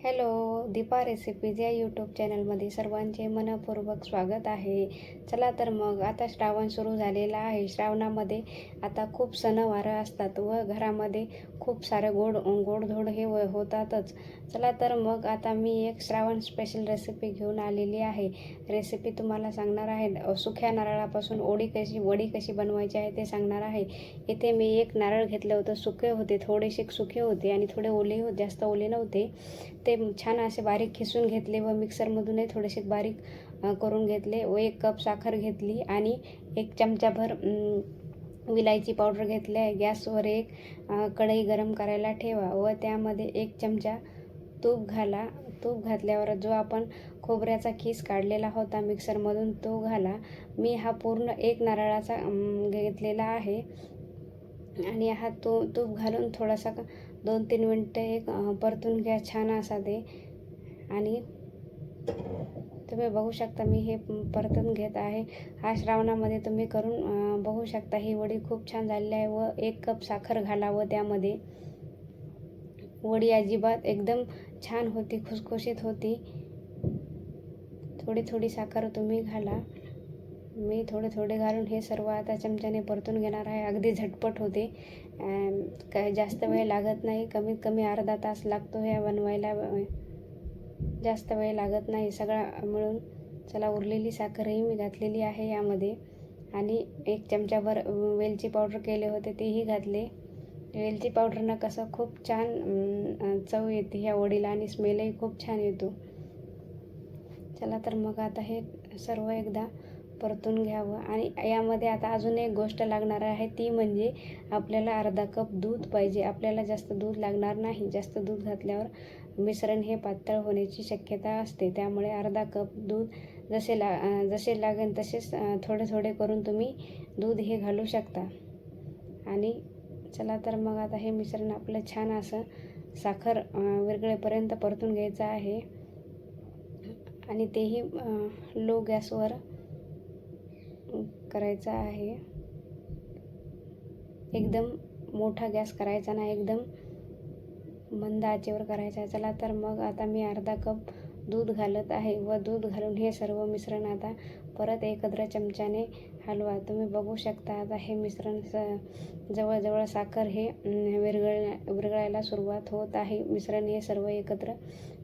Hello, Deepa recipes या YouTube चॅनलमध्ये सर्वांचे मनपूर्वक स्वागत आहे. चला तर मग आता श्रावण सुरू झालेला आहे. श्रावणामध्ये आता खूप सणवार असतात व घरामध्ये खूप सारे गोडधोड हे होतातच. चला तर मग आता मी एक श्रावण स्पेशल रेसिपी घेऊन आलेली आहे. रेसिपी तुम्हाला सांगणार आहे. सुक्या नारळापासून वडी कशी बनवायची आहे ते सांगणार आहे. इथे मी एक नारळ घेतलं होतं. सुके होते, थोडेसे सुके होते आणि थोडे ओले होते, जास्त ओले नव्हते. ते छान असे बारीक खिसून घेतले व मिक्सरमधूनही थोडेसे बारीक करून घेतले व 1 कप साखर घेतली आणि 1 चमचाभर विलायची पावडर घेतली आहे. गॅसवर एक कढई गरम करायला ठेवा व त्यामध्ये 1 चमचा तूप घाला. तूप घातल्यावर जो आपण खोबऱ्याचा खीस काढलेला होता मिक्सरमधून तो घाला. मी हा पूर्ण 1 नारळाचा घेतलेला आहे आणि हा तूप घालून थोडासा 2-3 मिनटं एक परतून घ्या छान असा ते. आणि तुम्ही बघू शकता मी हे परतून घेत आहे. हा श्रावणामध्ये तुम्ही करून बघू शकता. ही वडी खूप छान झालेली आहे व 1 कप साखर घाला व त्यामध्ये वडी अजिबात एकदम छान होती, खुसखुशीत होती. थोडी साखर तुम्ही घाला. मी थोडे घालून हे सर्व आता चमच्याने परतून घेणार आहे. अगदी झटपट होते, काय जास्त वेळ लागत नाही. कमीत कमी अर्धा तास लागतो हे बनवायला, जास्त वेळ लागत नाही. सगळा मिळून चला उरलेली साखरही मी घातलेली आहे यामध्ये आणि 1 चमचाभर वेलची पावडर केले होते तेही घातले. वेलची पावडरनं कसं खूप छान चव येते ह्या वडीला आणि स्मेलही खूप छान येतो. चला तर मग आता हे सर्व एकदा परतून घ्यावं. आणि यामध्ये आता अजून एक गोष्ट लागणार आहे, ती म्हणजे आपल्याला अर्धा कप दूध पाहिजे. आपल्याला जास्त दूध लागणार नाही. जास्त दूध घातल्यावर मिश्रण हे पातळ होण्याची शक्यता असते. त्यामुळे अर्धा कप दूध जसे लागेल तसेच थोडे करून तुम्ही दूध हे घालू शकता. आणि चला तर मग आता हे मिश्रण आपलं छान असं साखर विरघळेपर्यंत परतून घ्यायचं आहे आणि तेही लो गॅसवर करायचा आहे. एकदम मोठा गॅस करायचा नाही, एकदम मंद आचेवर करायचा आहे. चला तर मग आता मी अर्धा कप दूध घालत आहे व दूध घालून हे सर्व मिश्रण आता परत एकत्र चमच्याने हलवा. तुम्ही बघू शकता आता हे मिश्रण जवळजवळ साखर हे विरघळायला सुरुवात होत आहे. मिश्रण हे सर्व एकत्र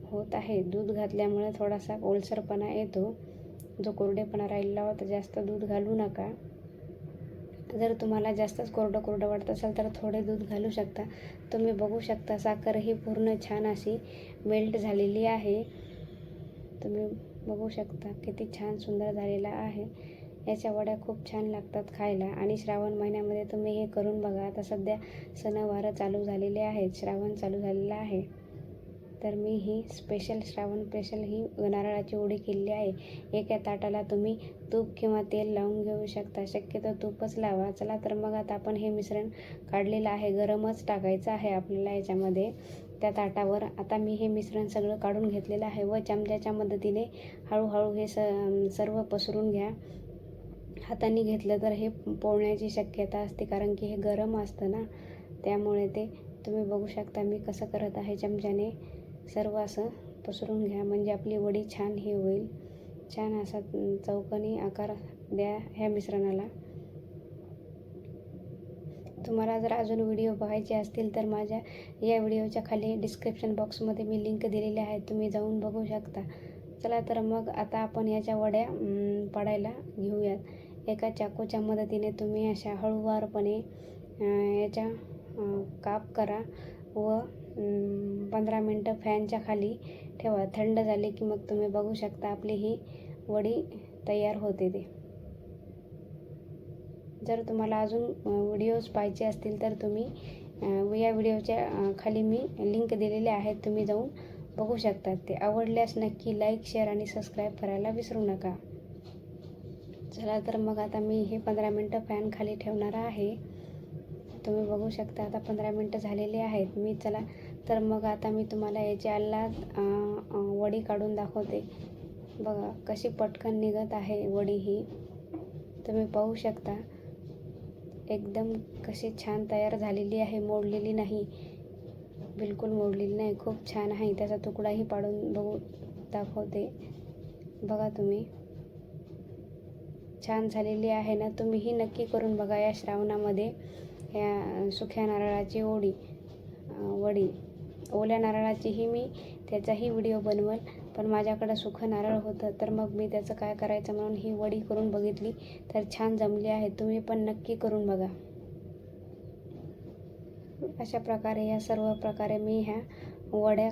होत आहे. दूध घातल्यामुळे थोडासा ओलसरपणा येतो, जो कोरडेपणा राहिलेला होता. जास्त दूध घालू नका. जर तुम्हाला जास्तच कोरडं वाटत असेल तर थोडे दूध घालू शकता. तुम्ही बघू शकता साखर ही पूर्ण छान अशी मेल्ट झालेली आहे. तुम्ही बघू शकता किती छान सुंदर झालेला आहे. याच्या वड्या खूप छान लागतात खायला आणि श्रावण महिन्यामध्ये तुम्ही हे करून बघा. आता सध्या सणवार चालू झालेले आहेत, श्रावण चालू झालेला आहे. तर मी ही श्रावण स्पेशल ही नारळाची वडी केलेली आहे. एका ताटाला तुम्ही तूप किंवा तेल लावून घेऊ शकता. शक्यतो तूपच लावा. चला तर मग आता आपण हे मिश्रण काढलेलं आहे, गरमच टाकायचं आहे आपल्याला याच्यामध्ये त्या ताटावर. आता मी हे मिश्रण सगळं काढून घेतलेलं आहे व चमच्याच्या मदतीने हळूहळू हे सर्व पसरून घ्या. हाताने घेतलं तर हे पोळण्याची शक्यता असते, कारण की हे गरम असतं ना, त्यामुळे ते तुम्ही बघू शकता मी कसं करत आहे. चमच्याने सर्व असं पसरून घ्या म्हणजे आपली वडी छान हे होईल. छान असा चौकोनी आकार द्या ह्या मिश्रणाला. तुम्हाला जर अजून व्हिडिओ बघायचे असतील तर माझ्या या व्हिडिओच्या खाली डिस्क्रिप्शन बॉक्समध्ये मी लिंक दिलेली आहे, तुम्ही जाऊन बघू शकता. चला तर मग आता आपण याच्या वड्या पाडायला घेऊयात. एका चाकूच्या मदतीने तुम्ही अशा हळूवारपणे याच्या काप करा व 15 मिनटं फॅनच्या खाली ठेवा. थंड झाले की मग तुम्ही बघू शकता आपली ही वडी तयार होते ते. जर तुम्हाला अजून व्हिडिओज पाहिजे असतील तर तुम्ही या व्हिडिओच्या खाली मी लिंक दिलेले आहेत, तुम्ही जाऊन बघू शकता. ते आवडल्यास नक्की लाईक, शेअर आणि सबस्क्राईब करायला विसरू नका. चला तर मग आता मी हे 15 मिनटं फॅन खाली ठेवणार आहे. तुम्ही बघू शकता आता 15 मिनटं झालेली आहेत. चला तर मग आता मी तुम्हाला याची वडी काढून दाखवते. बघा कशी पटकन निघत आहे वडी ही, तुम्ही पाहू शकता. एकदम कशी छान तयार झालेली आहे, मोडलेली नाही. बिलकुल मोडलेली नाही, खूप छान आहे. त्याचा तुकडाही पाडून दाखवते. बघा तुम्ही, छान झालेली आहे ना. तुम्हीही नक्की करून बघा या श्रावणामध्ये या सुक्या नारळाची वडी. ओल्या नारळाचीही मी त्याचाही व्हिडिओ बनवल, पण माझ्याकडं सुकं नारळ होतं, तर मग मी त्याचं काय करायचं म्हणून ही वडी करून बघितली, तर छान जमली आहे. तुम्ही पण नक्की करून बघा. अशा प्रकारे या सर्व प्रकारे मी ह्या वड्या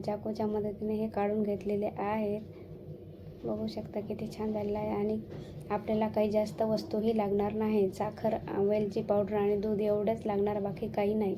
चाकूच्या मदतीने हे काढून घेतलेले आहेत. बघू शकता किती छान झालेलं आहे. आणि आपल्याला काही जास्त वस्तूही लागणार नाही. साखर, वेलची पावडर आणि दूध एवढंच लागणार, बाकी काही नाही.